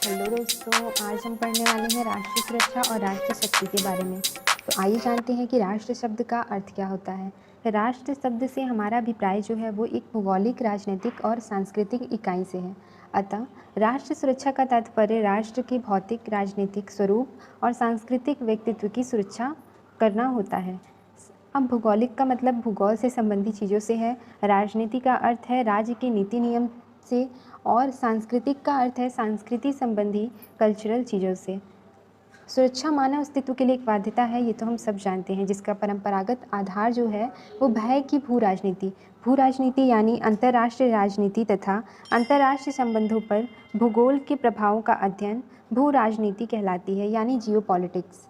Hello दोस्तों, आज हम पढ़ने वाले हैं राष्ट्रीय सुरक्षा और राष्ट्रीय शक्ति के बारे में। तो आइए जानते हैं कि राष्ट्र शब्द का अर्थ क्या होता है। राष्ट्र शब्द से हमारा अभिप्राय जो है वो एक भौगोलिक, राजनीतिक और सांस्कृतिक इकाई से है। अतः राष्ट्र सुरक्षा का तात्पर्य राष्ट्र के भौतिक, राजनीतिक स्वरूप और सांस्कृतिक व्यक्तित्व की सुरक्षा करना होता है। अब भौगोलिक का मतलब भूगोल से संबंधित चीज़ों से है, राजनीति का अर्थ है राज्य के नीति नियम से, और सांस्कृतिक का अर्थ है संस्कृति संबंधी कल्चरल चीज़ों से। सुरक्षा मानव अस्तित्व के लिए एक बाध्यता है, ये तो हम सब जानते हैं, जिसका परंपरागत आधार जो है वो भय की भू राजनीति यानी अंतर्राष्ट्रीय राजनीति तथा अंतर्राष्ट्रीय संबंधों पर भूगोल के प्रभावों का अध्ययन भू राजनीति कहलाती है, यानी जियोपॉलिटिक्स,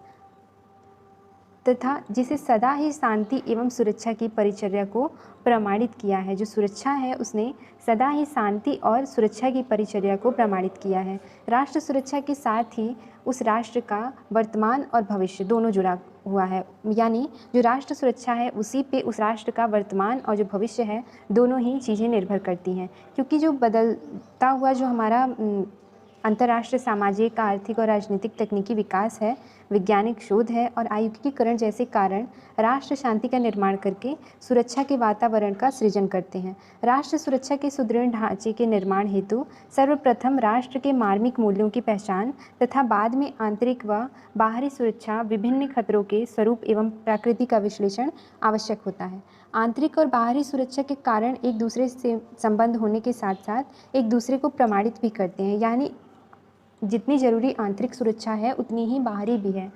तथा जिसे सदा ही शांति एवं सुरक्षा की परिचर्या को प्रमाणित किया है। जो सुरक्षा है उसने सदा ही शांति और सुरक्षा की परिचर्या को प्रमाणित किया है। राष्ट्र सुरक्षा के साथ ही उस राष्ट्र का वर्तमान और भविष्य दोनों जुड़ा हुआ है, यानी जो राष्ट्र सुरक्षा है उसी पे उस राष्ट्र का वर्तमान और जो भविष्य है दोनों ही चीज़ें निर्भर करती हैं। क्योंकि जो बदलता हुआ जो हमारा अंतर्राष्ट्रीय सामाजिक, आर्थिक और राजनीतिक तकनीकी विकास है, वैज्ञानिक शोध है और आयुकीकरण जैसे कारण राष्ट्र शांति का निर्माण करके सुरक्षा के वातावरण का सृजन करते हैं। राष्ट्र सुरक्षा के सुदृढ़ ढांचे के निर्माण हेतु सर्वप्रथम राष्ट्र के मार्मिक मूल्यों की पहचान तथा बाद में आंतरिक व बाहरी सुरक्षा, विभिन्न खतरों के स्वरूप एवं प्रकृति का विश्लेषण आवश्यक होता है। आंतरिक और बाहरी सुरक्षा के कारण एक दूसरे से संबंध होने के साथ साथ एक दूसरे को प्रमाणित भी करते हैं, यानी जितनी ज़रूरी आंतरिक सुरक्षा है उतनी ही बाहरी भी है,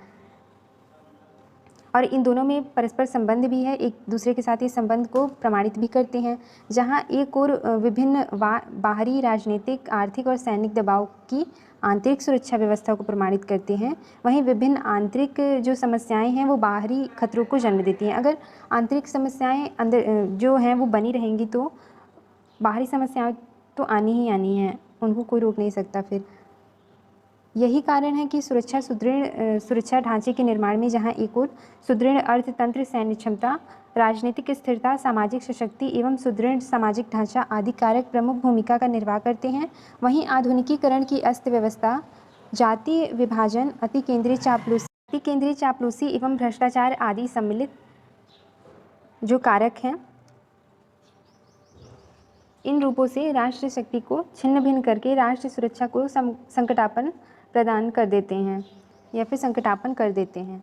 और इन दोनों में परस्पर संबंध भी है, एक दूसरे के साथ ये संबंध को प्रमाणित भी करते हैं। जहाँ एक और विभिन्न बाहरी राजनीतिक, आर्थिक और सैनिक दबाव की आंतरिक सुरक्षा व्यवस्था को प्रमाणित करते हैं, वहीं विभिन्न आंतरिक जो समस्याएं हैं वो बाहरी खतरों को जन्म देती हैं। अगर आंतरिक समस्याएं अंदर जो हैं वो बनी रहेंगी तो बाहरी समस्याएं तो आनी ही आनी हैं, उनको कोई रोक नहीं सकता। फिर यही कारण है कि सुरक्षा ढांचे के निर्माण में जहां एक और सुदृढ़ अर्थतंत्र, सैन्य क्षमता, राजनीतिक स्थिरता, सामाजिक सशक्ति एवं सुदृढ़ सामाजिक ढांचा आदि कारक प्रमुख भूमिका का निर्वाह करते हैं, वहीं आधुनिकीकरण की अस्त व्यवस्था, जातीय विभाजन, अति केंद्रीय चापलूसी एवं भ्रष्टाचार आदि सम्मिलित जो कारक हैं, इन रूपों से राष्ट्र शक्ति को छिन्न भिन्न करके राष्ट्रीय सुरक्षा को संकटापन प्रदान कर देते हैं या फिर संकटापन कर देते हैं।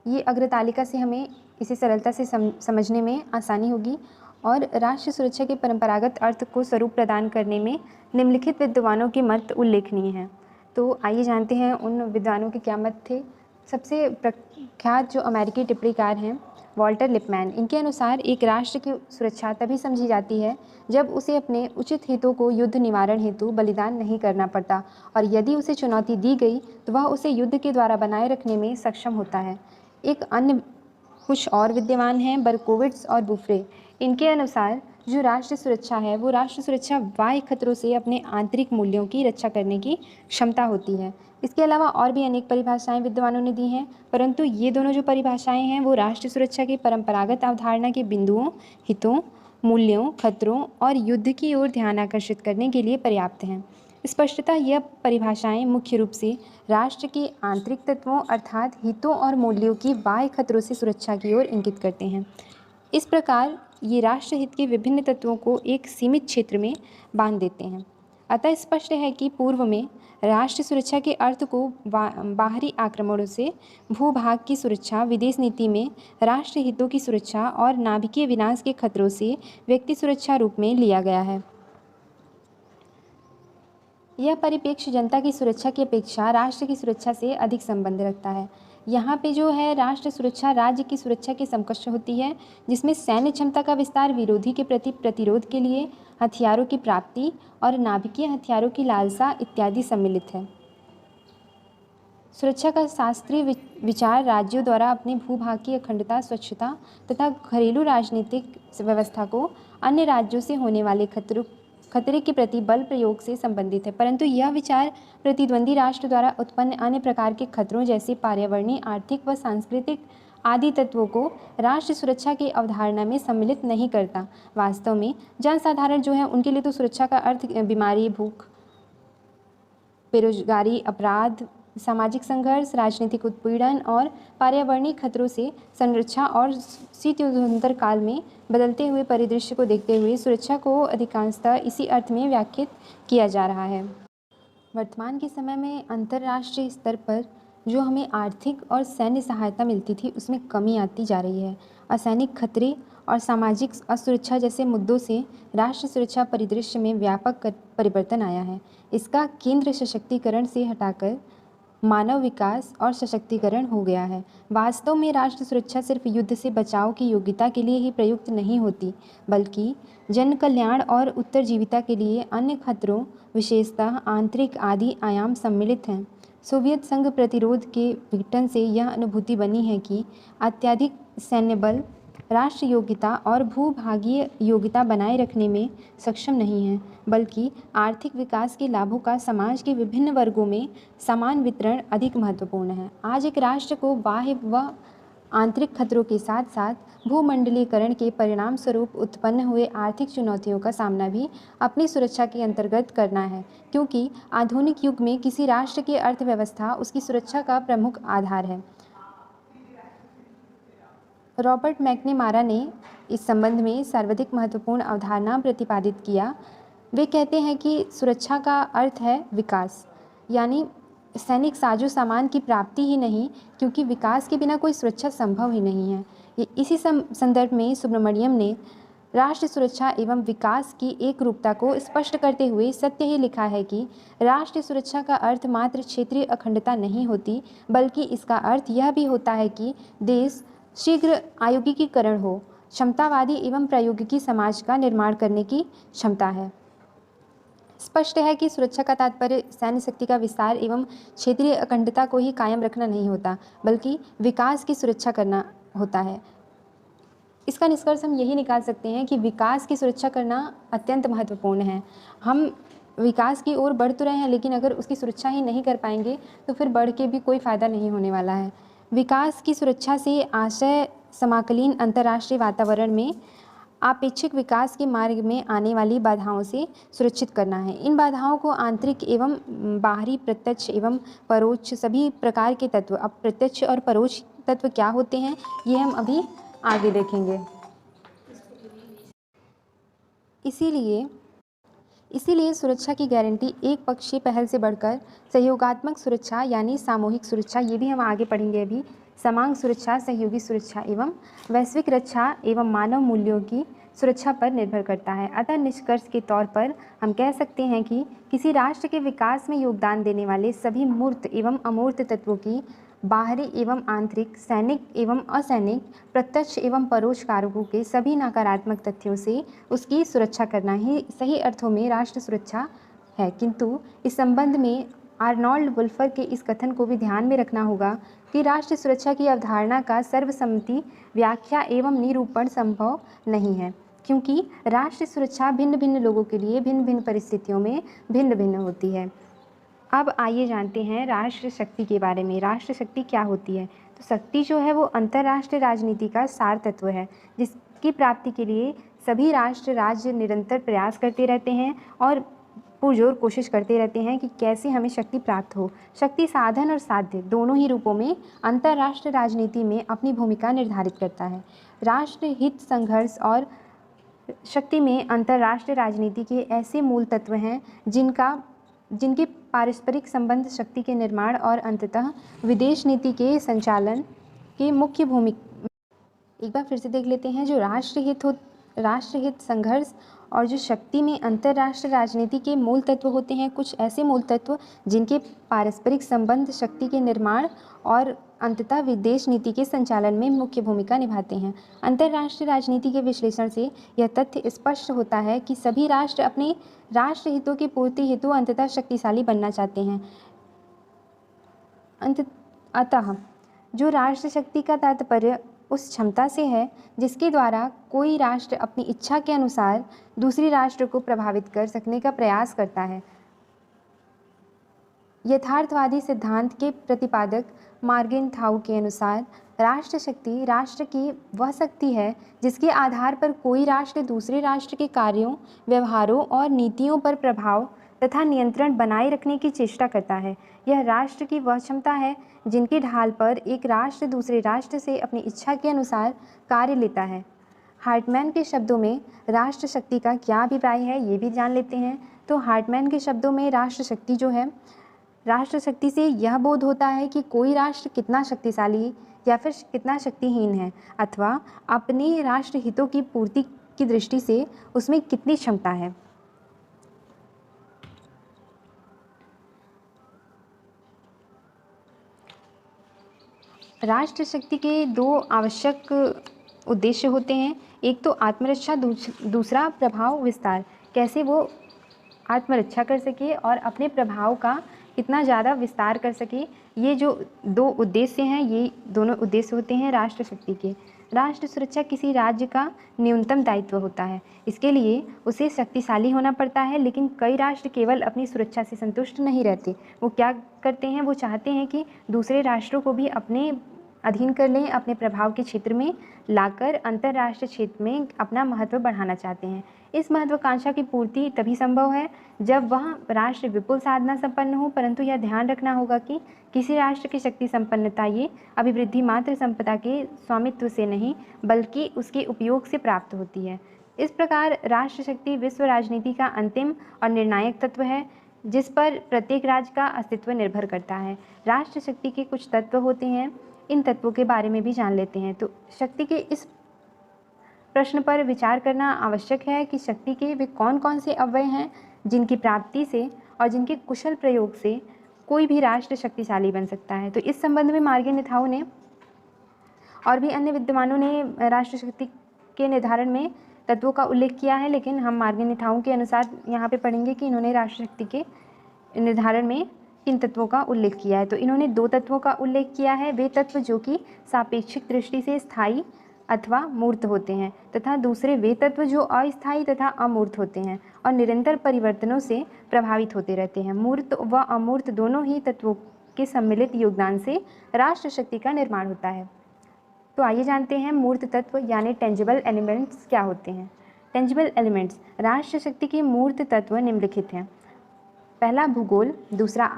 ये अग्रतालिका से हमें इसे सरलता से समझने में आसानी होगी। और राष्ट्रीय सुरक्षा के परंपरागत अर्थ को स्वरूप प्रदान करने में निम्नलिखित विद्वानों के मत उल्लेखनीय हैं। तो आइए जानते हैं उन विद्वानों के क्या मत थे। सबसे प्रख्यात जो अमेरिकी टिप्पणीकार हैं वॉल्टर लिपमैन, इनके अनुसार एक राष्ट्र की सुरक्षा तभी समझी जाती है जब उसे अपने उचित हितों को युद्ध निवारण हेतु बलिदान नहीं करना पड़ता, और यदि उसे चुनौती दी गई तो वह उसे युद्ध के द्वारा बनाए रखने में सक्षम होता है। एक अन्य कुछ और विद्वान हैं बर्कोविट्स और बुफ्रे, इनके अनुसार जो राष्ट्र सुरक्षा है वो राष्ट्र सुरक्षा बाह्य खतरों से अपने आंतरिक मूल्यों की रक्षा करने की क्षमता होती है। इसके अलावा और भी अनेक परिभाषाएं विद्वानों ने दी हैं, परंतु ये दोनों जो परिभाषाएं हैं वो राष्ट्र सुरक्षा की परंपरागत अवधारणा के बिंदुओं, हितों, मूल्यों, खतरों और युद्ध की ओर ध्यान आकर्षित करने के लिए पर्याप्त हैं। स्पष्टतः यह परिभाषाएं मुख्य रूप से राष्ट्र के आंतरिक तत्वों अर्थात हितों और मूल्यों की बाह्य खतरों से सुरक्षा की ओर इंगित करते हैं। इस प्रकार ये राष्ट्रहित के विभिन्न तत्वों को एक सीमित क्षेत्र में बांध देते हैं। अतः स्पष्ट है कि पूर्व में राष्ट्र सुरक्षा के अर्थ को बाहरी आक्रमणों से भूभाग की सुरक्षा, विदेश नीति में राष्ट्र हितों की सुरक्षा और नाभिकीय विनाश के खतरों से व्यक्ति सुरक्षा रूप में लिया गया है। यह परिप्रेक्ष्य जनता की सुरक्षा की अपेक्षा राष्ट्र की सुरक्षा से अधिक संबंध रखता है। यहाँ पे जो है राष्ट्र सुरक्षा राज्य की सुरक्षा के समकक्ष होती है, जिसमें सैन्य क्षमता का विस्तार, विरोधी के प्रति प्रतिरोध के लिए हथियारों की प्राप्ति और नाभिकीय हथियारों की लालसा इत्यादि सम्मिलित है। सुरक्षा का शास्त्रीय विचार राज्यों द्वारा अपने भूभाग की अखंडता, स्वच्छता तथा घरेलू राजनीतिक व्यवस्था को अन्य राज्यों से होने वाले खतरे के प्रति बल प्रयोग से संबंधित है, परंतु यह विचार प्रतिद्वंदी राष्ट्र द्वारा उत्पन्न अन्य प्रकार के खतरों जैसे पर्यावरणीय, आर्थिक व सांस्कृतिक आदि तत्वों को राष्ट्र सुरक्षा की अवधारणा में सम्मिलित नहीं करता। वास्तव में जनसाधारण जो है उनके लिए तो सुरक्षा का अर्थ बीमारी, भूख बेरोजगारी, अपराध, सामाजिक संघर्ष, राजनीतिक उत्पीड़न और पर्यावरणीय खतरों से संरक्षा और शीतयुद्धोत्तर काल में बदलते हुए परिदृश्य को देखते हुए सुरक्षा को अधिकांशतः इसी अर्थ में व्याख्यात किया जा रहा है। वर्तमान के समय में अंतर्राष्ट्रीय स्तर पर जो हमें आर्थिक और सैन्य सहायता मिलती थी उसमें कमी आती जा रही है। असैनिक खतरे और सामाजिक असुरक्षा जैसे मुद्दों से राष्ट्र सुरक्षा परिदृश्य में व्यापक परिवर्तन आया है। इसका केंद्र सशक्तिकरण से हटाकर मानव विकास और सशक्तिकरण हो गया है। वास्तव में राष्ट्र सुरक्षा सिर्फ युद्ध से बचाव की योग्यता के लिए ही प्रयुक्त नहीं होती, बल्कि जन कल्याण और उत्तरजीविता के लिए अन्य खतरों, विशेषतः आंतरिक आदि आयाम सम्मिलित हैं। सोवियत संघ प्रतिरोध के विघटन से यह अनुभूति बनी है कि अत्यधिक सैन्य बल राष्ट्र योग्यता और भूभागीय योग्यता बनाए रखने में सक्षम नहीं है, बल्कि आर्थिक विकास के लाभों का समाज के विभिन्न वर्गों में समान वितरण अधिक महत्वपूर्ण है। आज एक राष्ट्र को बाह्य व आंतरिक खतरों के साथ साथ भूमंडलीकरण के परिणाम स्वरूप उत्पन्न हुए आर्थिक चुनौतियों का सामना भी अपनी सुरक्षा के अंतर्गत करना है, क्योंकि आधुनिक युग में किसी राष्ट्र की अर्थव्यवस्था उसकी सुरक्षा का प्रमुख आधार है। रॉबर्ट मैकनेमारा ने इस संबंध में सर्वाधिक महत्वपूर्ण अवधारणा प्रतिपादित किया। वे कहते हैं कि सुरक्षा का अर्थ है विकास, यानी सैनिक साजो सामान की प्राप्ति ही नहीं, क्योंकि विकास के बिना कोई सुरक्षा संभव ही नहीं है। इसी संदर्भ में सुब्रमण्यम ने राष्ट्र सुरक्षा एवं विकास की एक रूपता को स्पष्ट करते हुए सत्य ही लिखा है कि राष्ट्रीय सुरक्षा का अर्थ मात्र क्षेत्रीय अखंडता नहीं होती, बल्कि इसका अर्थ यह भी होता है कि देश शीघ्र आयोगिकीकरण हो, क्षमतावादी एवं प्रायोगिकी समाज का निर्माण करने की क्षमता है। स्पष्ट है कि सुरक्षा का तात्पर्य सैन्य शक्ति का विस्तार एवं क्षेत्रीय अखंडता को ही कायम रखना नहीं होता, बल्कि विकास की सुरक्षा करना होता है। इसका निष्कर्ष हम यही निकाल सकते हैं कि विकास की सुरक्षा करना अत्यंत महत्वपूर्ण है। हम विकास की ओर बढ़ तो रहे हैं, लेकिन अगर उसकी सुरक्षा ही नहीं कर पाएंगे तो फिर बढ़ के भी कोई फ़ायदा नहीं होने वाला है। विकास की सुरक्षा से आशय समाकलीन अंतर्राष्ट्रीय वातावरण में आपेक्षिक विकास के मार्ग में आने वाली बाधाओं से सुरक्षित करना है। इन बाधाओं को आंतरिक एवं बाहरी, प्रत्यक्ष एवं परोक्ष सभी प्रकार के तत्व, अब प्रत्यक्ष और परोक्ष तत्व क्या होते हैं ये हम अभी आगे देखेंगे। इसीलिए सुरक्षा की गारंटी एक पक्षीय पहल से बढ़कर सहयोगात्मक सुरक्षा यानी सामूहिक सुरक्षा, ये भी हम आगे पढ़ेंगे अभी, समांग सुरक्षा, सहयोगी सुरक्षा एवं वैश्विक रक्षा एवं मानव मूल्यों की सुरक्षा पर निर्भर करता है। अतः निष्कर्ष के तौर पर हम कह सकते हैं कि किसी राष्ट्र के विकास में योगदान देने वाले सभी मूर्त एवं अमूर्त तत्वों की बाहरी एवं आंतरिक, सैनिक एवं असैनिक, प्रत्यक्ष एवं परोक्ष कारकों के सभी नकारात्मक तथ्यों से उसकी सुरक्षा करना ही सही अर्थों में राष्ट्र सुरक्षा है। किंतु इस संबंध में आर्नोल्ड वुल्फर के इस कथन को भी ध्यान में रखना होगा कि राष्ट्र सुरक्षा की अवधारणा का सर्वसम्मति व्याख्या एवं निरूपण संभव नहीं है, क्योंकि राष्ट्र सुरक्षा भिन्न भिन्न लोगों के लिए भिन्न भिन्न परिस्थितियों में भिन्न भिन्न होती है। अब आइए जानते हैं राष्ट्र शक्ति के बारे में। राष्ट्र शक्ति क्या होती है? तो शक्ति जो है वो अंतर्राष्ट्रीय राजनीति का सार तत्व है, जिसकी प्राप्ति के लिए सभी राष्ट्र राज्य निरंतर प्रयास करते रहते हैं और पुरजोर कोशिश करते रहते हैं कि कैसे हमें शक्ति प्राप्त हो। शक्ति साधन और साध्य दोनों ही रूपों में अंतर्राष्ट्रीय राजनीति में अपनी भूमिका निर्धारित करता है। राष्ट्र हित, संघर्ष और शक्ति में अंतर्राष्ट्रीय राजनीति के ऐसे मूल तत्व हैं जिनके पारस्परिक संबंध शक्ति के निर्माण और अंततः विदेश नीति के संचालन के मुख्य भूमिका। एक बार फिर से देख लेते हैं। जो राष्ट्रहित, संघर्ष और जो शक्ति में अंतर्राष्ट्रीय राजनीति के मूल तत्व होते हैं, कुछ ऐसे मूल तत्व जिनके पारस्परिक संबंध शक्ति के निर्माण और अंततः विदेश नीति के संचालन में मुख्य भूमिका निभाते हैं। अंतर्राष्ट्रीय राजनीति के विश्लेषण से यह तथ्य स्पष्ट होता है कि सभी राष्ट्र अपने राष्ट्र हितों की पूर्ति हेतु अंततः शक्तिशाली बनना चाहते हैं। अतः जो राष्ट्र शक्ति का तात्पर्य उस क्षमता से है जिसके द्वारा कोई राष्ट्र अपनी इच्छा के अनुसार दूसरी राष्ट्र को प्रभावित कर सकने का प्रयास करता है। यथार्थवादी सिद्धांत के प्रतिपादक मार्गेनथाउ के अनुसार राष्ट्र शक्ति राष्ट्र की वह शक्ति है जिसके आधार पर कोई राष्ट्र दूसरे राष्ट्र के कार्यों, व्यवहारों और नीतियों पर प्रभाव तथा नियंत्रण बनाए रखने की चेष्टा करता है। यह राष्ट्र की वह क्षमता है जिनकी ढाल पर एक राष्ट्र दूसरे राष्ट्र से अपनी इच्छा के अनुसार कार्य लेता है। हार्टमैन के शब्दों में राष्ट्र शक्ति का क्या अभिप्राय है, ये भी जान लेते हैं। तो हार्टमैन के शब्दों में राष्ट्र शक्ति जो है, राष्ट्र शक्ति से यह बोध होता है कि कोई राष्ट्र कितना शक्तिशाली या फिर कितना शक्तिहीन है, अथवा अपने राष्ट्र हितों की पूर्ति की दृष्टि से उसमें कितनी क्षमता है। राष्ट्र शक्ति के दो आवश्यक उद्देश्य होते हैं, एक तो आत्मरक्षा, दूसरा प्रभाव विस्तार। कैसे वो आत्मरक्षा कर सके और अपने प्रभाव का कितना ज़्यादा विस्तार कर सके, ये जो दो उद्देश्य हैं, ये दोनों उद्देश्य होते हैं राष्ट्र शक्ति के। राष्ट्र सुरक्षा किसी राज्य का न्यूनतम दायित्व होता है। इसके लिए उसे शक्तिशाली होना पड़ता है, लेकिन कई राष्ट्र केवल अपनी सुरक्षा से संतुष्ट नहीं रहते। वो क्या करते हैं, वो चाहते हैं कि दूसरे राष्ट्रों को भी अपने अधीन कर लें, अपने प्रभाव के क्षेत्र में लाकर अंतर्राष्ट्रीय क्षेत्र में अपना महत्व बढ़ाना चाहते हैं। इस महत्वाकांक्षा की पूर्ति तभी संभव है जब वह राष्ट्र विपुल साधना संपन्न हो, परंतु यह ध्यान रखना होगा कि किसी राष्ट्र की शक्ति संपन्नता ये अभिवृद्धि मात्र संपदा के स्वामित्व से नहीं बल्कि उसके उपयोग से प्राप्त होती है। इस प्रकार राष्ट्र शक्ति विश्व राजनीति का अंतिम और निर्णायक तत्व है जिस पर प्रत्येक राज्य का अस्तित्व निर्भर करता है। राष्ट्र शक्ति के कुछ तत्व होते हैं, इन तत्वों के बारे में भी जान लेते हैं। तो शक्ति के इस प्रश्न पर विचार करना आवश्यक है कि शक्ति के वे कौन कौन से अव्यय हैं जिनकी प्राप्ति से और जिनके कुशल प्रयोग से कोई भी राष्ट्र शक्तिशाली बन सकता है। तो इस संबंध में मार्गन नेताओं ने और भी अन्य विद्वानों ने राष्ट्र शक्ति के निर्धारण में तत्वों का उल्लेख किया है, लेकिन हम मार्गन नेताओं के अनुसार यहाँ पे पढ़ेंगे कि इन्होंने राष्ट्र शक्ति के निर्धारण में किन तत्वों का उल्लेख किया है। तो इन्होंने दो तत्वों का उल्लेख किया है, वे तत्व जो कि सापेक्षिक दृष्टि से स्थायी अथवा मूर्त होते हैं, तथा दूसरे वे तत्व जो अस्थायी तथा अमूर्त होते हैं और निरंतर परिवर्तनों से प्रभावित होते रहते हैं। मूर्त व अमूर्त दोनों ही तत्वों के सम्मिलित योगदान से राष्ट्र शक्ति का निर्माण होता है। तो आइए जानते हैं मूर्त तत्व यानी टेंजिबल एलिमेंट्स क्या होते हैं। टेंजिबल एलिमेंट्स राष्ट्र शक्ति के मूर्त तत्व निम्नलिखित हैं। पहला भूगोल, दूसरा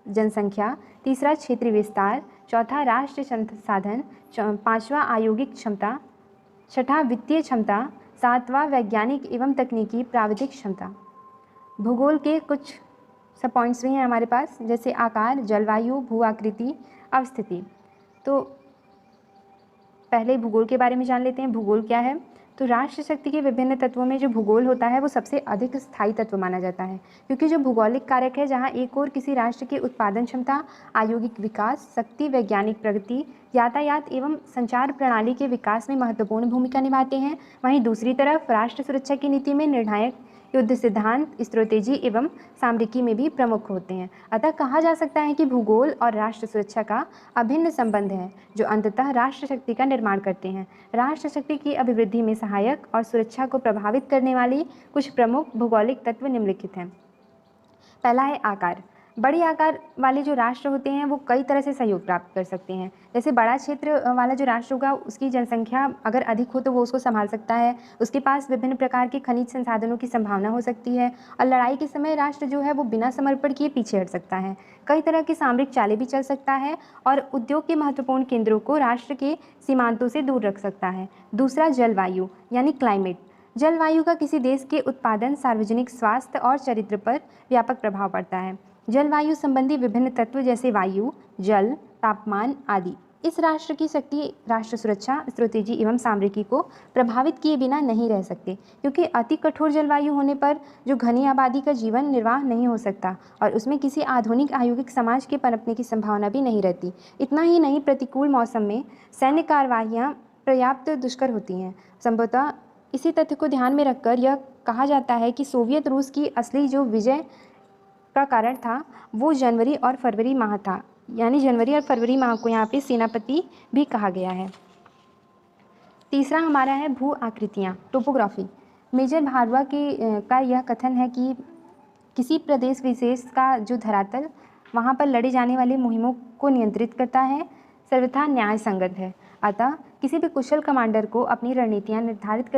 जनसंख्या, तीसरा क्षेत्रीय विस्तार, चौथा राष्ट्रीय संसाधन, पांचवा आयोगिक क्षमता, छठा वित्तीय क्षमता, सातवां वैज्ञानिक एवं तकनीकी प्राविधिक क्षमता। भूगोल के कुछ सब पॉइंट्स भी हैं हमारे पास, जैसे आकार, जलवायु, भू आकृति, अवस्थिति। तो पहले भूगोल के बारे में जान लेते हैं। भूगोल क्या है? तो राष्ट्र शक्ति के विभिन्न तत्वों में जो भूगोल होता है वो सबसे अधिक स्थायी तत्व माना जाता है, क्योंकि जो भूगोलिक कारक है जहाँ एक ओर किसी राष्ट्र की उत्पादन क्षमता, आयोगिक विकास, शक्ति, वैज्ञानिक प्रगति, यातायात एवं संचार प्रणाली के विकास में महत्वपूर्ण भूमिका निभाते हैं, वहीं दूसरी तरफ राष्ट्र सुरक्षा की नीति में निर्णायक युद्ध सिद्धांत, स्ट्रेटेजी एवं सामरिकी में भी प्रमुख होते हैं। अतः कहा जा सकता है कि भूगोल और राष्ट्र सुरक्षा का अभिन्न संबंध है जो अंततः राष्ट्र शक्ति का निर्माण करते हैं। राष्ट्र शक्ति की अभिवृद्धि में सहायक और सुरक्षा को प्रभावित करने वाली कुछ प्रमुख भौगोलिक तत्व निम्नलिखित हैं। पहला है आकार। बड़ी आकार वाले जो राष्ट्र होते हैं वो कई तरह से सहयोग प्राप्त कर सकते हैं। जैसे बड़ा क्षेत्र वाला जो राष्ट्र होगा उसकी जनसंख्या अगर अधिक हो तो वो उसको संभाल सकता है, उसके पास विभिन्न प्रकार के खनिज संसाधनों की संभावना हो सकती है, और लड़ाई के समय राष्ट्र जो है वो बिना समर्पण किए पीछे हट सकता है। कई तरह की सामरिक चालें भी चल सकता है और उद्योग के महत्वपूर्ण केंद्रों को राष्ट्र के सीमांतों से दूर रख सकता है। दूसरा जलवायु यानी क्लाइमेट। जलवायु का किसी देश के उत्पादन, सार्वजनिक स्वास्थ्य और चरित्र पर व्यापक प्रभाव पड़ता है। जलवायु संबंधी विभिन्न तत्व जैसे वायु, जल, तापमान आदि इस राष्ट्र की शक्ति, राष्ट्र सुरक्षा, स्ट्रेटेजी एवं सामरिकी को प्रभावित किए बिना नहीं रह सकते, क्योंकि अति कठोर जलवायु होने पर जो घनी आबादी का जीवन निर्वाह नहीं हो सकता और उसमें किसी आधुनिक आयोगिक समाज के पनपने की संभावना भी नहीं रहती। इतना ही नहीं, प्रतिकूल मौसम में सैन्य कार्यवाहियाँ पर्याप्त दुष्कर होती हैं। संभवतः इसी तथ्य को ध्यान में रखकर यह कहा जाता है कि सोवियत रूस की असली जो विजय का कारण था वो जनवरी और फरवरी माह था, यानी जनवरी और फरवरी माह को यहाँ पे सेनापति भी कहा गया है। तीसरा हमारा है भू आकृतियाँ, टोपोग्राफी। मेजर भारद्वाज का यह कथन है कि किसी प्रदेश विशेष का जो धरातल वहाँ पर लड़े जाने वाले मुहिमों को नियंत्रित करता है सर्वथा न्याय संगत है। अतः किसी भी कुशल कमांडर को अपनी रणनीतियाँ निर्धारित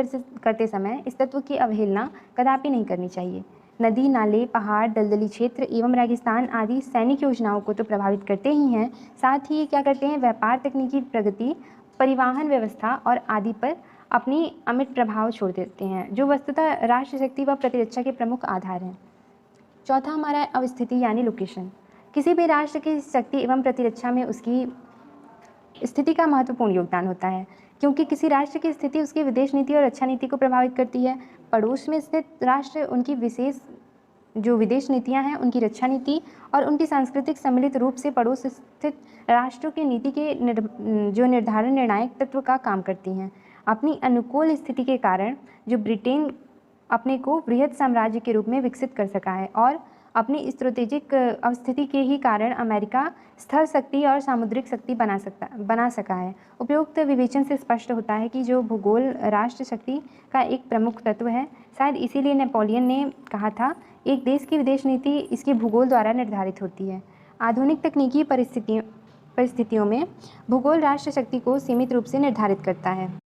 करते समय इस तत्व की अवहेलना कदापि नहीं करनी चाहिए। नदी, नाले, पहाड़, दलदली क्षेत्र एवं रेगिस्तान आदि सैनिक योजनाओं को तो प्रभावित करते ही हैं, साथ ही ये क्या करते हैं, व्यापार, तकनीकी प्रगति, परिवहन व्यवस्था और आदि पर अपनी अमिट प्रभाव छोड़ देते हैं, जो वस्तुतः राष्ट्र शक्ति व प्रतिरक्षा के प्रमुख आधार हैं। चौथा हमारा है अवस्थिति यानी लोकेशन। किसी भी राष्ट्र की शक्ति एवं प्रतिरक्षा में उसकी स्थिति का महत्वपूर्ण योगदान होता है, क्योंकि किसी राष्ट्र की स्थिति उसकी विदेश नीति और रक्षा नीति को प्रभावित करती है। पड़ोस में स्थित राष्ट्र उनकी विशेष जो विदेश नीतियां हैं, उनकी रक्षा नीति और उनकी सांस्कृतिक सम्मिलित रूप से पड़ोस स्थित राष्ट्रों की नीति के जो निर्धारण निर्णायक तत्व का काम करती हैं। अपनी अनुकूल स्थिति के कारण जो ब्रिटेन अपने को बृहद साम्राज्य के रूप में विकसित कर सका है और अपनी स्ट्रेटेजिक अवस्थिति के ही कारण अमेरिका स्थल शक्ति और सामुद्रिक शक्ति बना सका है। उपयुक्त विवेचन से स्पष्ट होता है कि जो भूगोल राष्ट्र शक्ति का एक प्रमुख तत्व है। शायद इसीलिए नेपोलियन ने कहा था, एक देश की विदेश नीति इसके भूगोल द्वारा निर्धारित होती है। आधुनिक तकनीकी परिस्थितियों में भूगोल राष्ट्र शक्ति को सीमित रूप से निर्धारित करता है।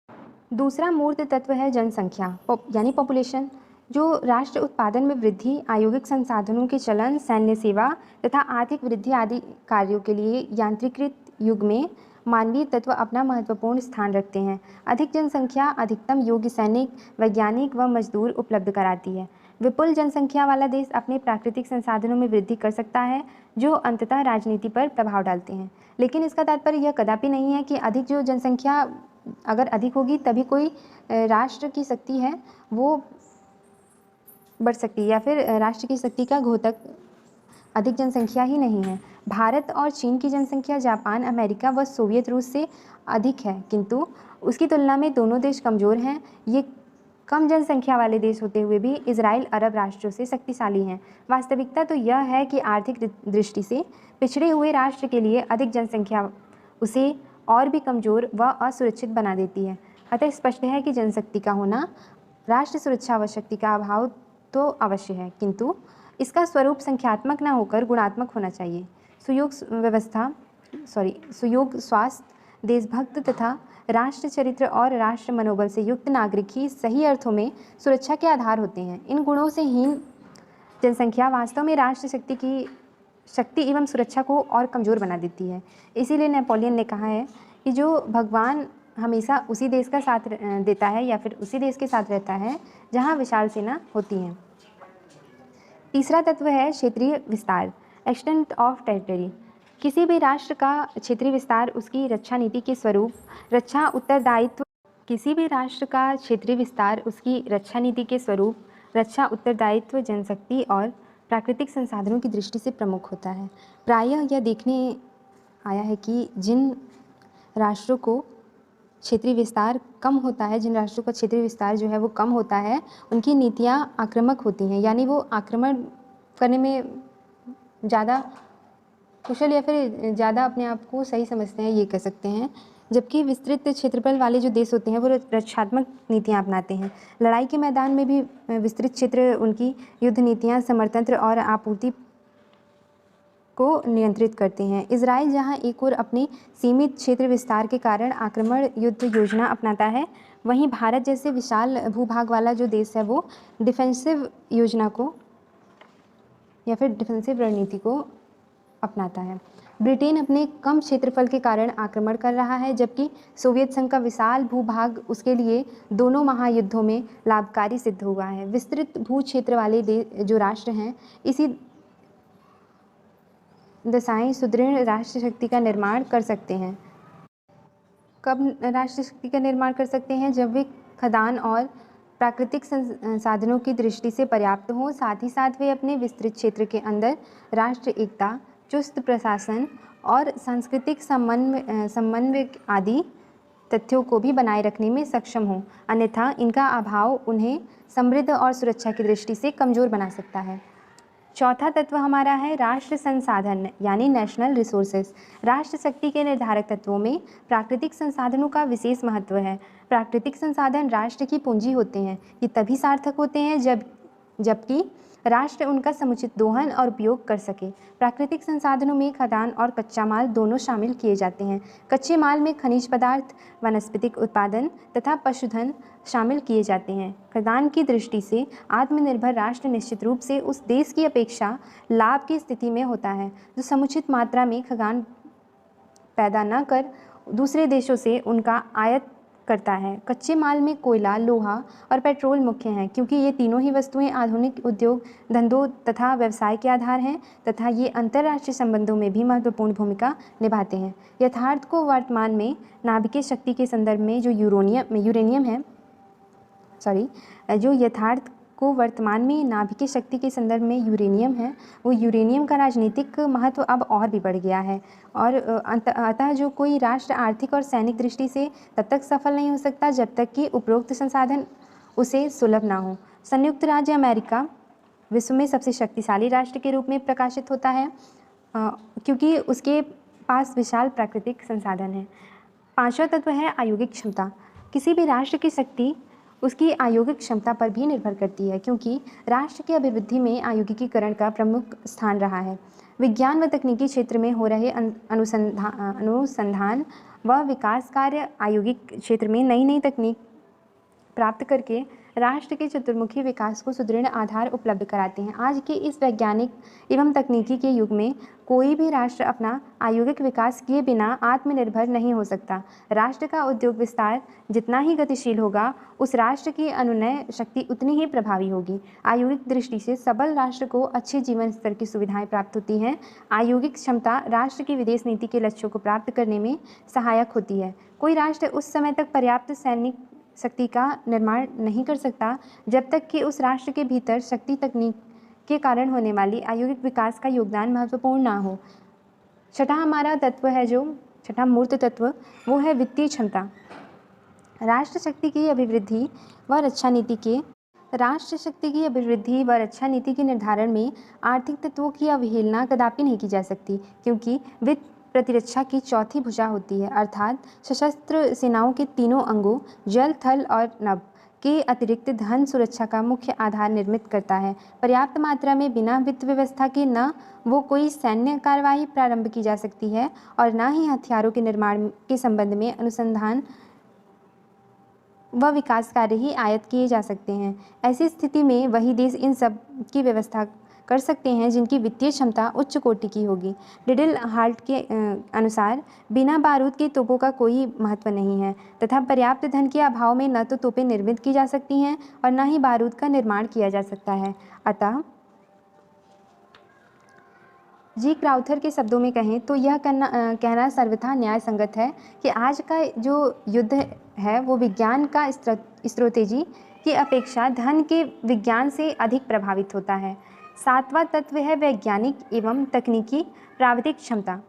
दूसरा मूर्त तत्व है जनसंख्या यानी पॉपुलेशन, जो राष्ट्र उत्पादन में वृद्धि, आयोगिक संसाधनों के चलन, सैन्य सेवा तथा आर्थिक वृद्धि आदि कार्यों के लिए यांत्रिकृत युग में मानवीय तत्व अपना महत्वपूर्ण स्थान रखते हैं। अधिक जनसंख्या अधिकतम योग्य सैनिक, वैज्ञानिक व मजदूर उपलब्ध कराती है। विपुल जनसंख्या वाला देश अपने प्राकृतिक संसाधनों में वृद्धि कर सकता है, जो अंततः राजनीति पर प्रभाव डालते हैं। लेकिन इसका तात्पर्य यह कदापि नहीं है कि अधिक जो जनसंख्या अगर अधिक होगी तभी कोई राष्ट्र की शक्ति है वो बढ़ सकती है, या फिर राष्ट्र की शक्ति का घोतक अधिक जनसंख्या ही नहीं है। भारत और चीन की जनसंख्या जापान, अमेरिका व सोवियत रूस से अधिक है, किंतु उसकी तुलना में दोनों देश कमज़ोर हैं। ये कम जनसंख्या वाले देश होते हुए भी इजराइल अरब राष्ट्रों से शक्तिशाली हैं। वास्तविकता तो यह है कि आर्थिक दृष्टि से पिछड़े हुए राष्ट्र के लिए अधिक जनसंख्या उसे और भी कमज़ोर व असुरक्षित बना देती है। अतः स्पष्ट है कि जनशक्ति का होना राष्ट्र सुरक्षा व शक्ति का अभाव तो अवश्य है, किंतु इसका स्वरूप संख्यात्मक न होकर गुणात्मक होना चाहिए। सुयोग स्वास्थ्य, देशभक्त तथा राष्ट्र चरित्र और राष्ट्र मनोबल से युक्त नागरिक ही सही अर्थों में सुरक्षा के आधार होते हैं। इन गुणों से हीन जनसंख्या वास्तव में राष्ट्र शक्ति की शक्ति एवं सुरक्षा को और कमज़ोर बना देती है। इसीलिए नेपोलियन ने कहा है कि जो भगवान हमेशा उसी देश का साथ देता है या फिर उसी देश के साथ रहता है जहाँ विशाल सेना होती है। तीसरा तत्व है क्षेत्रीय विस्तार, एक्सटेंट ऑफ टेरिटरी। किसी भी राष्ट्र का क्षेत्रीय विस्तार उसकी रक्षा नीति के स्वरूप, रक्षा उत्तरदायित्व जनशक्ति और प्राकृतिक संसाधनों की दृष्टि से प्रमुख होता है। प्रायः यह देखने आया है कि जिन राष्ट्रों का क्षेत्रीय विस्तार जो है वो कम होता है, उनकी नीतियाँ आक्रामक होती हैं, यानी वो आक्रमण करने में ज़्यादा कुशल या फिर ज़्यादा अपने आप को सही समझते हैं, ये कह सकते हैं। जबकि विस्तृत क्षेत्रफल वाले जो देश होते हैं वो रक्षात्मक नीतियाँ अपनाते हैं। लड़ाई के मैदान में भी विस्तृत क्षेत्र उनकी युद्ध नीतियाँ समरतंत्र और आपूर्ति को नियंत्रित करते हैं। इजराइल जहां एक ओर अपने सीमित क्षेत्र विस्तार के कारण आक्रमण युद्ध योजना अपनाता है, वहीं भारत जैसे विशाल भूभाग वाला जो देश है वो डिफेंसिव योजना को या फिर डिफेंसिव रणनीति को अपनाता है। ब्रिटेन अपने कम क्षेत्रफल के कारण आक्रमण कर रहा है, जबकि सोवियत संघ का विशाल भूभाग उसके लिए दोनों महायुद्धों में लाभकारी सिद्ध हुआ है। विस्तृत भू क्षेत्र वाले जो राष्ट्र हैं, इसी दशाएं सुदृढ़ राष्ट्र शक्ति का निर्माण कर सकते हैं। कब राष्ट्र शक्ति का निर्माण कर सकते हैं? जब वे खदान और प्राकृतिक संसाधनों की दृष्टि से पर्याप्त हों, साथ ही साथ वे अपने विस्तृत क्षेत्र के अंदर राष्ट्र एकता, चुस्त प्रशासन और सांस्कृतिक समन्वय आदि तथ्यों को भी बनाए रखने में सक्षम हों। अन्यथा इनका अभाव उन्हें समृद्ध और सुरक्षा की दृष्टि से कमज़ोर बना सकता है। चौथा तत्व हमारा है राष्ट्र संसाधन यानी नेशनल रिसोर्सेज। राष्ट्र शक्ति के निर्धारक तत्वों में प्राकृतिक संसाधनों का विशेष महत्व है। प्राकृतिक संसाधन राष्ट्र की पूंजी होते हैं। ये तभी सार्थक होते हैं जबकि राष्ट्र उनका समुचित दोहन और उपयोग कर सके। प्राकृतिक संसाधनों में खदान और कच्चा माल दोनों शामिल किए जाते हैं। कच्चे माल में खनिज पदार्थ, वनस्पतिक उत्पादन तथा पशुधन शामिल किए जाते हैं। खदान की दृष्टि से आत्मनिर्भर राष्ट्र निश्चित रूप से उस देश की अपेक्षा लाभ की स्थिति में होता है जो समुचित मात्रा में खदान पैदा न कर दूसरे देशों से उनका आयात करता है। कच्चे माल में कोयला, लोहा और पेट्रोल मुख्य हैं, क्योंकि ये तीनों ही वस्तुएं आधुनिक उद्योग धंधों तथा व्यवसाय के आधार हैं तथा ये अंतर्राष्ट्रीय संबंधों में भी महत्वपूर्ण भूमिका निभाते हैं। यथार्थ को वर्तमान में नाभिकीय शक्ति के संदर्भ में जो यूरेनियम है जो यथार्थ को वर्तमान में नाभिकीय शक्ति के संदर्भ में यूरेनियम है, वो यूरेनियम का राजनीतिक महत्व अब और भी बढ़ गया है और अतः जो कोई राष्ट्र आर्थिक और सैनिक दृष्टि से तब तक सफल नहीं हो सकता जब तक कि उपरोक्त संसाधन उसे सुलभ ना हो। संयुक्त राज्य अमेरिका विश्व में सबसे शक्तिशाली राष्ट्र के रूप में प्रकाशित होता है क्योंकि उसके पास विशाल प्राकृतिक संसाधन है। पांचवा तत्व है आयोगिक क्षमता। किसी भी राष्ट्र की शक्ति उसकी आयोगिक क्षमता पर भी निर्भर करती है, क्योंकि राष्ट्र की अभिवृद्धि में आयोगिकीकरण का प्रमुख स्थान रहा है। विज्ञान व तकनीकी क्षेत्र में हो रहे अनुसंधान व विकास कार्य आयोगिक क्षेत्र में नई नई तकनीक प्राप्त करके राष्ट्र के चतुर्मुखी विकास को सुदृढ़ आधार उपलब्ध कराते हैं। आज के इस वैज्ञानिक एवं तकनीकी के युग में कोई भी राष्ट्र अपना आयोगिक विकास किए बिना आत्मनिर्भर नहीं हो सकता। राष्ट्र का उद्योग विस्तार जितना ही गतिशील होगा, उस राष्ट्र की अनुनय शक्ति उतनी ही प्रभावी होगी। आयोगिक दृष्टि से सबल राष्ट्र को अच्छे जीवन स्तर की सुविधाएं प्राप्त होती हैं। आयोगिक क्षमता राष्ट्र की विदेश नीति के लक्ष्यों को प्राप्त करने में सहायक होती है। कोई राष्ट्र उस समय तक पर्याप्त सैनिक शक्ति का निर्माण नहीं कर सकता जब तक कि उस राष्ट्र के भीतर शक्ति तकनीक के कारण होने वाली आयोगिक विकास का योगदान महत्वपूर्ण ना हो। छठा हमारा तत्व है जो छठा मूर्त तत्व, वो है वित्तीय क्षमता। राष्ट्र शक्ति की अभिवृद्धि व रक्षा नीति के निर्धारण में आर्थिक तत्वों की अवहेलना कदापि नहीं की जा सकती, क्योंकि वित्त प्रतिरक्षा की चौथी भुजा होती है, अर्थात सशस्त्र सेनाओं के तीनों अंगों जल, थल और नभ के अतिरिक्त धन सुरक्षा का मुख्य आधार निर्मित करता है। पर्याप्त मात्रा में बिना वित्त व्यवस्था के न वो कोई सैन्य कार्यवाही प्रारंभ की जा सकती है और न ही हथियारों के निर्माण के संबंध में अनुसंधान व विकास कार्य ही आयत किए जा सकते हैं। ऐसी स्थिति में वही देश इन सब की व्यवस्था कर सकते हैं जिनकी वित्तीय क्षमता उच्च कोटि की होगी। लिटिल हार्ट के अनुसार बिना बारूद के तोपों का कोई महत्व नहीं है तथा पर्याप्त धन के अभाव में न तो तोपें निर्मित की जा सकती हैं और न ही बारूद का निर्माण किया जा सकता है। अतः जी क्राउथर के शब्दों में कहें तो यह कहना सर्वथा न्याय संगत है कि आज का जो युद्ध है वो विज्ञान का स्ट्रैटेजी की अपेक्षा धन के विज्ञान से अधिक प्रभावित होता है। सातवां तत्व है वैज्ञानिक एवं तकनीकी प्राविधिक क्षमता।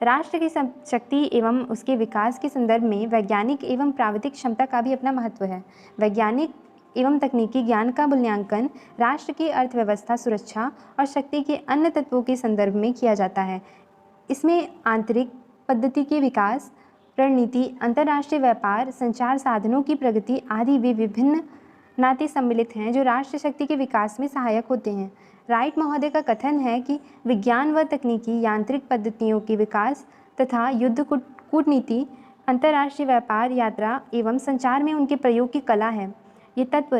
राष्ट्र की शक्ति एवं उसके विकास के संदर्भ में वैज्ञानिक एवं प्राविधिक क्षमता का भी अपना महत्व है। वैज्ञानिक एवं तकनीकी ज्ञान का मूल्यांकन राष्ट्र की अर्थव्यवस्था, सुरक्षा और शक्ति के अन्य तत्वों के संदर्भ में किया जाता है। इसमें आंतरिक पद्धति के विकास, रणनीति, अंतर्राष्ट्रीय व्यापार, संचार साधनों की प्रगति आदि वे विभिन्न नाते सम्मिलित हैं जो राष्ट्र शक्ति के विकास में सहायक होते हैं। राइट महोदय का कथन है कि विज्ञान व तकनीकी यांत्रिक पद्धतियों के विकास तथा युद्ध कूटनीति, अंतर्राष्ट्रीय व्यापार, यात्रा एवं संचार में उनके प्रयोग की कला है। ये तत्व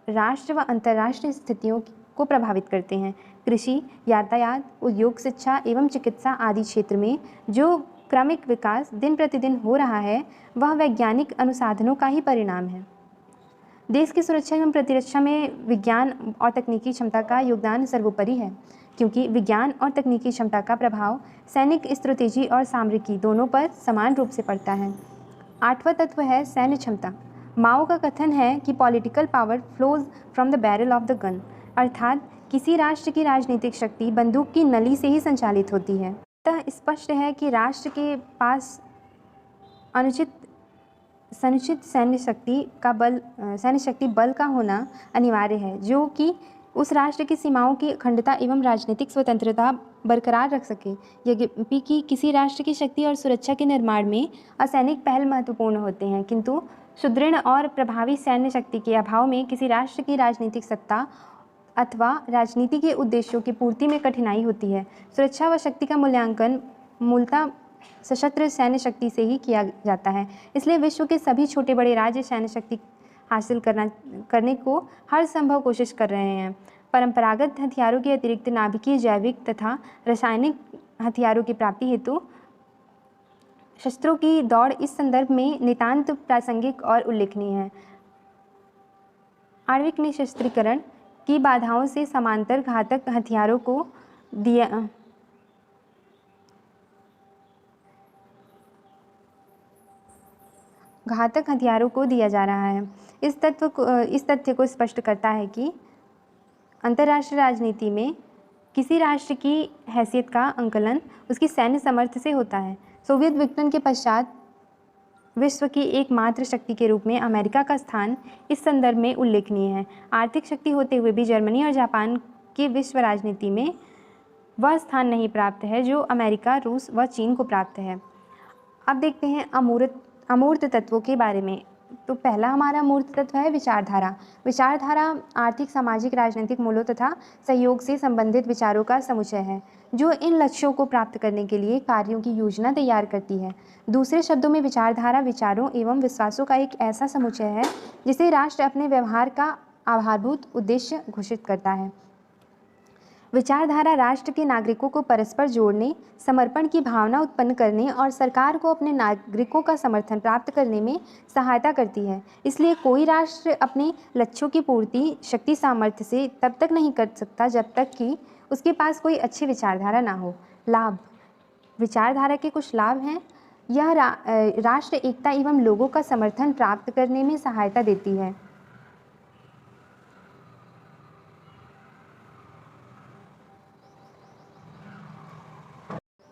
राष्ट्र व अंतर्राष्ट्रीय स्थितियों को प्रभावित करते हैं। कृषि, यातायात, उद्योग, शिक्षा एवं चिकित्सा आदि क्षेत्र में जो क्रमिक विकास दिन प्रतिदिन हो रहा है वह वैज्ञानिक अनुसाधनों का ही परिणाम है। देश की सुरक्षा एवं प्रतिरक्षा में विज्ञान और तकनीकी क्षमता का योगदान सर्वोपरि है, क्योंकि विज्ञान और तकनीकी क्षमता का प्रभाव सैनिक स्ट्रैटेजी और सामरिकी दोनों पर समान रूप से पड़ता है। आठवां तत्व है सैन्य क्षमता। माओ का कथन है कि political power flows from the barrel of the gun, अर्थात किसी राष्ट्र की राजनीतिक शक्ति बंदूक की नली से ही संचालित होती है। अतः स्पष्ट है कि राष्ट्र के पास समुचित सैन्य शक्ति बल का होना अनिवार्य है, जो कि उस राष्ट्र की सीमाओं की अखंडता एवं राजनीतिक स्वतंत्रता बरकरार रख सके। यद्यपि कि किसी राष्ट्र की शक्ति और सुरक्षा के निर्माण में असैनिक पहल महत्वपूर्ण होते हैं, किंतु सुदृढ़ और प्रभावी सैन्य शक्ति के अभाव में किसी राष्ट्र की राजनीतिक सत्ता अथवा राजनीति के उद्देश्यों की पूर्ति में कठिनाई होती है। सुरक्षा व शक्ति का मूल्यांकन मूलतः सशस्त्र सैन्य शक्ति से ही किया जाता है। इसलिए विश्व के सभी छोटे बड़े राज्य सैन्य शक्ति हासिल करने को हर संभव कोशिश कर रहे हैं। परंपरागत हथियारों के अतिरिक्त नाभिकीय, जैविक तथा रासायनिक हथियारों की प्राप्ति हेतु शस्त्रों की दौड़ इस संदर्भ में नितांत प्रासंगिक और उल्लेखनीय है। आणविक निशस्त्रीकरण की बाधाओं से समांतर घातक हथियारों को दिया जा रहा है। इस तथ्य को स्पष्ट करता है कि अंतर्राष्ट्रीय राजनीति में किसी राष्ट्र की हैसियत का आंकलन उसकी सैन्य सामर्थ्य से होता है। सोवियत विघटन के पश्चात विश्व की एकमात्र शक्ति के रूप में अमेरिका का स्थान इस संदर्भ में उल्लेखनीय है। आर्थिक शक्ति होते हुए भी जर्मनी और जापान की विश्व राजनीति में वह स्थान नहीं प्राप्त है जो अमेरिका, रूस व चीन को प्राप्त है। अब देखते हैं अमूर्त तत्वों के बारे में। तो पहला हमारा मूर्त तत्व है विचारधारा। विचारधारा आर्थिक, सामाजिक, राजनीतिक मूल्यों तथा सहयोग से संबंधित विचारों का समुच्चय है जो इन लक्ष्यों को प्राप्त करने के लिए कार्यों की योजना तैयार करती है। दूसरे शब्दों में विचारधारा विचारों एवं विश्वासों का एक ऐसा समुच्चय है जिसे राष्ट्र अपने व्यवहार का आधारभूत उद्देश्य घोषित करता है। विचारधारा राष्ट्र के नागरिकों को परस्पर जोड़ने, समर्पण की भावना उत्पन्न करने और सरकार को अपने नागरिकों का समर्थन प्राप्त करने में सहायता करती है। इसलिए कोई राष्ट्र अपने लक्ष्यों की पूर्ति शक्ति सामर्थ्य से तब तक नहीं कर सकता जब तक कि उसके पास कोई अच्छी विचारधारा ना हो। लाभ। विचारधारा के कुछ लाभ हैं। यह राष्ट्र एकता एवं लोगों का समर्थन प्राप्त करने में सहायता देती है।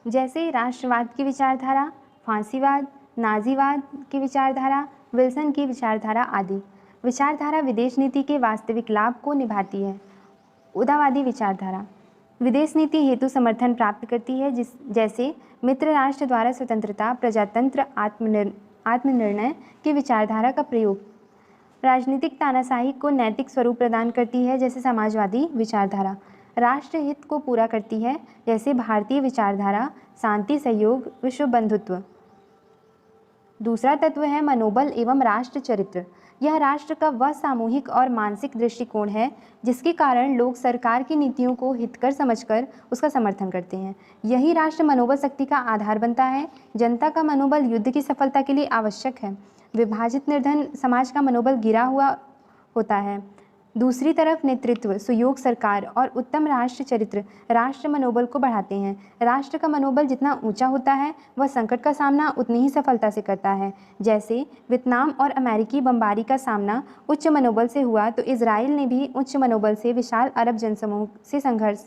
जैसे राष्ट्रवाद की विचारधारा, फांसीवाद, नाजीवाद की विचारधारा, विल्सन की विचारधारा आदि। विचारधारा विदेश नीति के वास्तविक लाभ को निभाती है। उदारवादी विचारधारा विदेश नीति हेतु समर्थन प्राप्त करती है, जैसे मित्र राष्ट्र द्वारा स्वतंत्रता, प्रजातंत्र, आत्मनिर्णय की विचारधारा का प्रयोग। राजनीतिक तानाशाही को नैतिक स्वरूप प्रदान करती है, जैसे समाजवादी विचारधारा। राष्ट्र हित को पूरा करती है, जैसे भारतीय विचारधारा, शांति, सहयोग, विश्व बंधुत्व। दूसरा तत्व है मनोबल एवं राष्ट्र चरित्र। यह राष्ट्र का वह सामूहिक और मानसिक दृष्टिकोण है जिसके कारण लोग सरकार की नीतियों को हितकर समझकर उसका समर्थन करते हैं। यही राष्ट्र मनोबल शक्ति का आधार बनता है। जनता का मनोबल युद्ध की सफलता के लिए आवश्यक है। विभाजित निर्धन समाज का मनोबल गिरा हुआ होता है। दूसरी तरफ नेतृत्व, सुयोग, सरकार और उत्तम राष्ट्र चरित्र राष्ट्र मनोबल को बढ़ाते हैं। राष्ट्र का मनोबल जितना ऊंचा होता है वह संकट का सामना उतनी ही सफलता से करता है। जैसे वियतनाम और अमेरिकी बमबारी का सामना उच्च मनोबल से हुआ तो इजराइल ने भी उच्च मनोबल से विशाल अरब जनसमूह से संघर्ष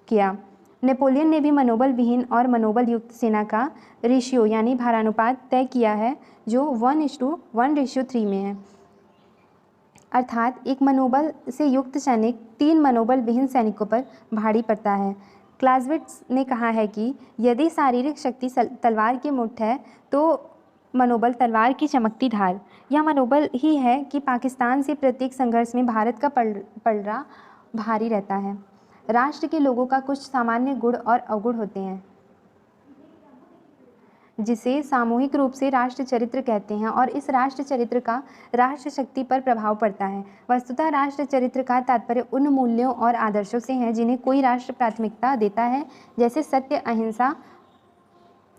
किया। नेपोलियन ने भी मनोबल विहीन और मनोबल युक्त सेना का रेशियो यानी भारानुपात तय किया है जो 1:1:3 में है। अर्थात एक मनोबल से युक्त सैनिक 3 मनोबल विहीन सैनिकों पर भारी पड़ता है। क्लाउज़विट्ज़ ने कहा है कि यदि शारीरिक शक्ति तलवार की मुठ है तो मनोबल तलवार की चमकती धार। यह मनोबल ही है कि पाकिस्तान से प्रत्येक संघर्ष में भारत का पलड़ा भारी रहता है। राष्ट्र के लोगों का कुछ सामान्य गुण और अवगुण होते हैं जिसे सामूहिक रूप से राष्ट्र चरित्र कहते हैं और इस राष्ट्र चरित्र का राष्ट्र शक्ति पर प्रभाव पड़ता है। वस्तुतः राष्ट्र चरित्र का तात्पर्य उन मूल्यों और आदर्शों से है जिन्हें कोई राष्ट्र प्राथमिकता देता है, जैसे सत्य, अहिंसा,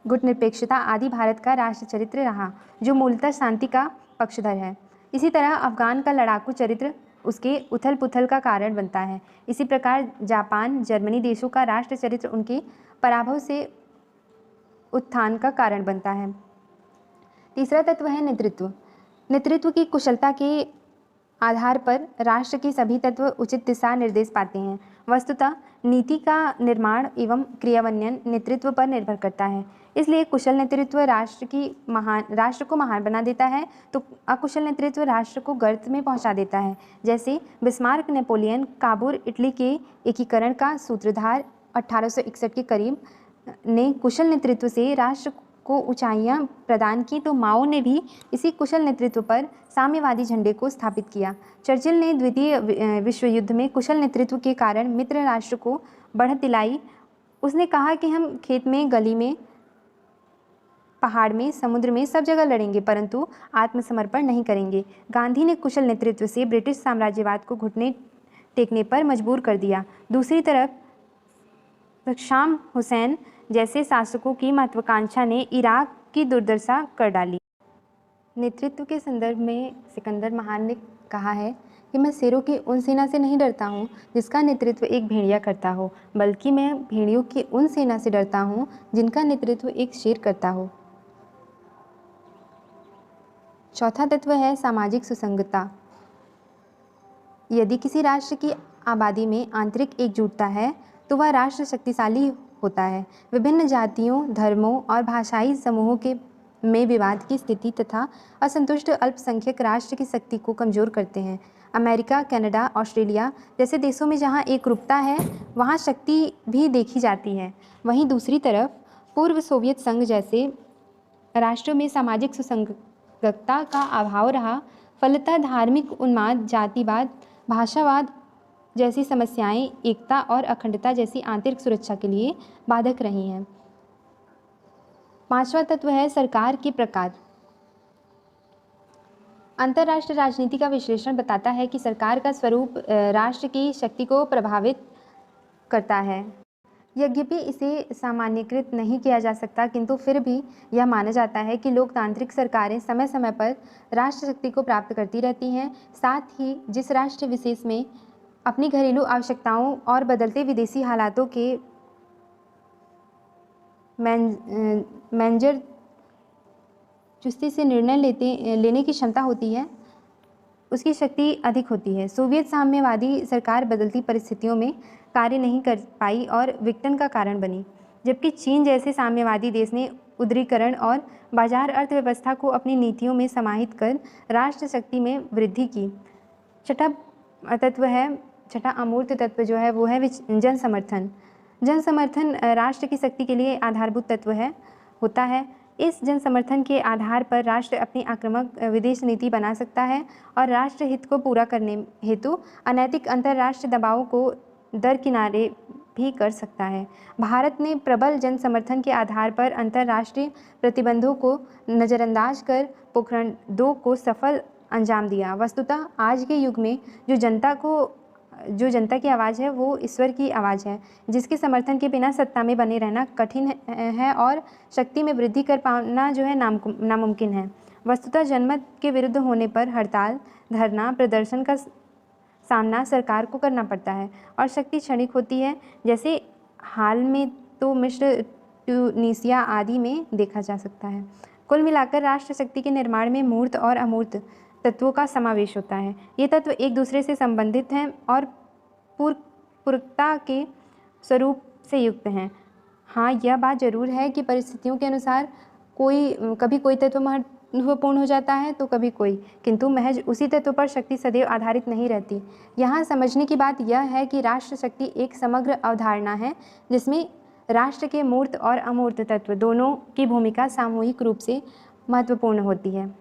गुटनिरपेक्षता आदि भारत का राष्ट्र चरित्र रहा जो मूलतः शांति का पक्षधर है। इसी तरह अफगान का लड़ाकू चरित्र उसके उथल पुथल का कारण बनता है। इसी प्रकार जापान, जर्मनी देशों का राष्ट्र चरित्र उनके पराभव से उत्थान का कारण बनता है। तीसरा तत्व है नेतृत्व। नेतृत्व की कुशलता के आधार पर राष्ट्र के सभी तत्व उचित दिशा निर्देश पाते हैं। वस्तुतः नीति का निर्माण एवं क्रियान्वयन नेतृत्व पर निर्भर करता है। इसलिए कुशल नेतृत्व राष्ट्र को महान बना देता है तो अकुशल नेतृत्व राष्ट्र को गर्त में पहुंचा देता है। जैसे बिस्मार्क, नेपोलियन, काबूल, इटली के एकीकरण का सूत्रधार 1861 के करीब ने कुशल नेतृत्व से राष्ट्र को ऊंचाइयां प्रदान की तो माओ ने भी इसी कुशल नेतृत्व पर साम्यवादी झंडे को स्थापित किया। चर्चिल ने द्वितीय विश्व युद्ध में कुशल नेतृत्व के कारण मित्र राष्ट्र को बढ़त दिलाई। उसने कहा कि हम खेत में, गली में, पहाड़ में, समुद्र में, सब जगह लड़ेंगे परंतु आत्मसमर्पण नहीं करेंगे। गांधी ने कुशल नेतृत्व से ब्रिटिश साम्राज्यवाद को घुटने टेकने पर मजबूर कर दिया। दूसरी तरफ शाम हुसैन जैसे शासकों की महत्वाकांक्षा ने इराक की दुर्दशा कर डाली। नेतृत्व के संदर्भ में सिकंदर महान ने कहा है कि मैं शेरों की उन सेना से नहीं डरता हूँ जिसका नेतृत्व एक भेड़िया करता हो, बल्कि मैं भेड़ियों की उन सेना से डरता हूँ जिनका नेतृत्व एक शेर करता हो। चौथा तत्व है सामाजिक सुसंगतता। यदि किसी राष्ट्र की आबादी में आंतरिक एकजुटता है तो वह राष्ट्र शक्तिशाली होता है। विभिन्न जातियों, धर्मों और भाषाई समूहों के में विवाद की स्थिति तथा असंतुष्ट अल्पसंख्यक राष्ट्र की शक्ति को कमजोर करते हैं। अमेरिका, कनाडा, ऑस्ट्रेलिया जैसे देशों में जहां एकरूपता है वहां शक्ति भी देखी जाती है। वहीं दूसरी तरफ पूर्व सोवियत संघ जैसे राष्ट्रों में सामाजिक सुसंगतता का अभाव रहा। फलतः धार्मिक उन्माद, जातिवाद, भाषावाद जैसी समस्याएं एकता और अखंडता जैसी आंतरिक सुरक्षा के लिए बाधक रही हैं। पांचवा तत्व है सरकार के प्रकार। अंतर्राष्ट्रीय राजनीति का विश्लेषण बताता है कि सरकार का स्वरूप राष्ट्र की शक्ति को प्रभावित करता है। यद्यपि इसे सामान्यीकृत नहीं किया जा सकता, किंतु फिर भी यह माना जाता है कि लोकतांत्रिक सरकारें समय समय पर राष्ट्र शक्ति को प्राप्त करती रहती हैं। साथ ही जिस राष्ट्र विशेष में अपनी घरेलू आवश्यकताओं और बदलते विदेशी हालातों के मैनेजर चुस्ती से निर्णय लेने की क्षमता होती है, उसकी शक्ति अधिक होती है। सोवियत साम्यवादी सरकार बदलती परिस्थितियों में कार्य नहीं कर पाई और विघटन का कारण बनी, जबकि चीन जैसे साम्यवादी देश ने उदारीकरण और बाजार अर्थव्यवस्था को अपनी नीतियों में समाहित कर राष्ट्र शक्ति में वृद्धि की। छठा अमूर्त तत्व जो है वो है जन समर्थन। जन समर्थन राष्ट्र की शक्ति के लिए आधारभूत तत्व होता है। इस जन समर्थन के आधार पर राष्ट्र अपनी आक्रामक विदेश नीति बना सकता है और राष्ट्र हित को पूरा करने हेतु अनैतिक अंतर्राष्ट्रीय दबावों को दरकिनारे भी कर सकता है। भारत ने प्रबल जन समर्थन के आधार पर अंतर्राष्ट्रीय प्रतिबंधों को नज़रअंदाज कर पोखरण 2 को सफल अंजाम दिया। वस्तुतः आज के युग में जो जनता की आवाज़ है वो ईश्वर की आवाज़ है, जिसके समर्थन के बिना सत्ता में बने रहना कठिन है और शक्ति में वृद्धि कर पाना जो है नामुमकिन है। वस्तुतः जनमत के विरुद्ध होने पर हड़ताल, धरना, प्रदर्शन का सामना सरकार को करना पड़ता है और शक्ति क्षणिक होती है, जैसे हाल में तो मिस्र, ट्यूनीसिया आदि में देखा जा सकता है। कुल मिलाकर राष्ट्र शक्ति के निर्माण में मूर्त और अमूर्त तत्वों का समावेश होता है। ये तत्व एक दूसरे से संबंधित हैं और पूरकता के स्वरूप से युक्त हैं। हाँ, यह बात जरूर है कि परिस्थितियों के अनुसार कभी कोई तत्व महत्वपूर्ण हो जाता है तो कभी कोई, किंतु महज उसी तत्व पर शक्ति सदैव आधारित नहीं रहती। यहाँ समझने की बात यह है कि राष्ट्र शक्ति एक समग्र अवधारणा है जिसमें राष्ट्र के मूर्त और अमूर्त तत्व दोनों की भूमिका सामूहिक रूप से महत्वपूर्ण होती है।